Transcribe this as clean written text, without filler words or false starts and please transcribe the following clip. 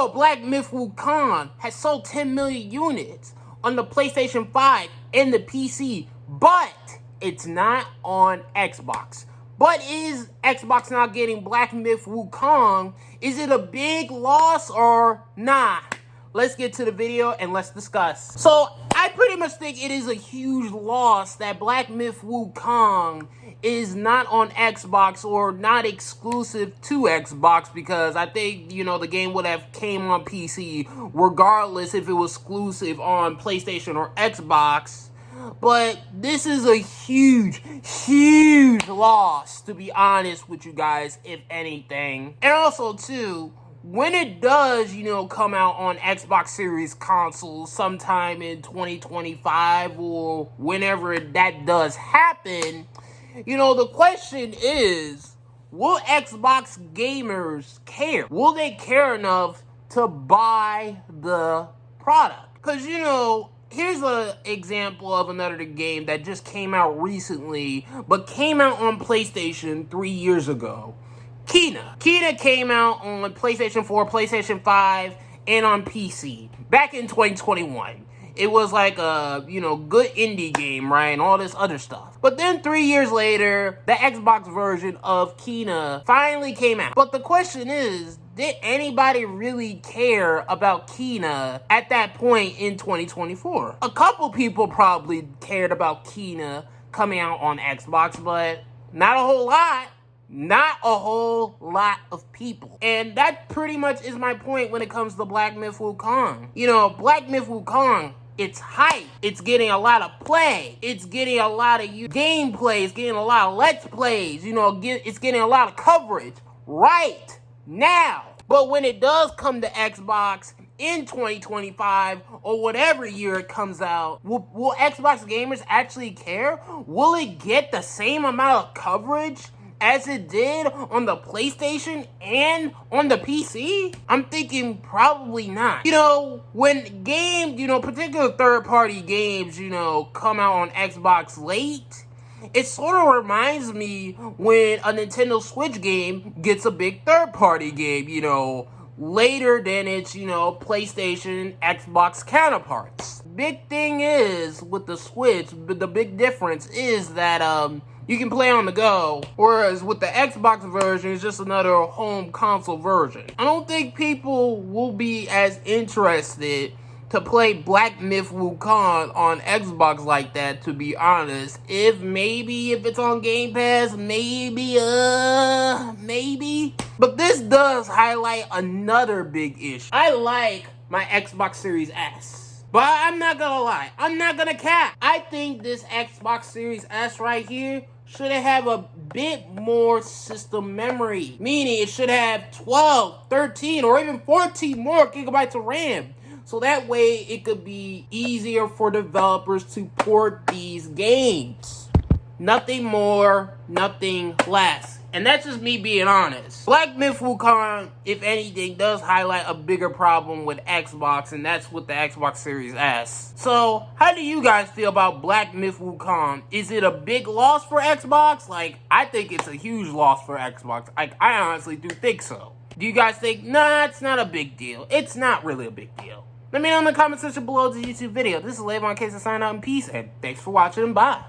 know, Black Myth Wukong has sold 10 million units on the PlayStation 5 and the PC, but it's not on Xbox. But is Xbox not getting Black Myth Wukong? Is it a big loss or nah? Let's get to the video and let's discuss. So, I pretty much think it is a huge loss that Black Myth Wukong is not on Xbox or not exclusive to Xbox, because I think, you know, the game would have came on PC regardless if it was exclusive on PlayStation or Xbox. But this is a huge, huge loss, to be honest with you guys, if anything. And also, too, when it does, you know, come out on Xbox Series consoles sometime in 2025 or whenever that does happen, you know, the question is, will Xbox gamers care? Will they care enough to buy the product? Because, you know, here's an example of another game that just came out recently, but came out on PlayStation 3 years ago. Kena. Kena came out on PlayStation 4, PlayStation 5, and on PC back in 2021. It was like a, you know, good indie game, right, and all this other stuff. But then 3 years later, the Xbox version of Kena finally came out. But the question is, did anybody really care about Kena at that point in 2024? A couple people probably cared about Kena coming out on Xbox, but not a whole lot. Not a whole lot of people. And that pretty much is my point when it comes to Black Myth Wukong. You know, Black Myth Wukong, it's hype. It's getting a lot of play. It's getting a lot of gameplay. It's getting a lot of let's plays. You know, it's getting a lot of coverage right now. But when it does come to Xbox in 2025 or whatever year it comes out, will Xbox gamers actually care? Will it get the same amount of coverage as it did on the PlayStation and on the PC? I'm thinking probably not. You know, when games, you know, particular third-party games, you know, come out on Xbox late, it sort of reminds me when a Nintendo Switch game gets a big third-party game, you know, later than its, you know, PlayStation, Xbox counterparts. Big thing is, with the Switch, the big difference is that, you can play on the go, whereas with the Xbox version, it's just another home console version. I don't think people will be as interested to play Black Myth Wukong on Xbox like that, to be honest. If it's on Game Pass, maybe. But this does highlight another big issue. I like my Xbox Series S. But I'm not gonna lie, I'm not gonna cap. I think this Xbox Series S right here should have a bit more system memory. Meaning it should have 12, 13, or even 14 more gigabytes of RAM. So that way it could be easier for developers to port these games. Nothing more, nothing less. And that's just me being honest. Black Myth Wukong, if anything, does highlight a bigger problem with Xbox, and that's with the Xbox Series S. So, how do you guys feel about Black Myth Wukong? Is it a big loss for Xbox? Like, I think it's a huge loss for Xbox. I honestly do think so. Do you guys think, nah, it's not a big deal? It's not really a big deal. Let me know in the comment section below the YouTube video. This is lavoncason signing out in peace, and thanks for watching, and bye.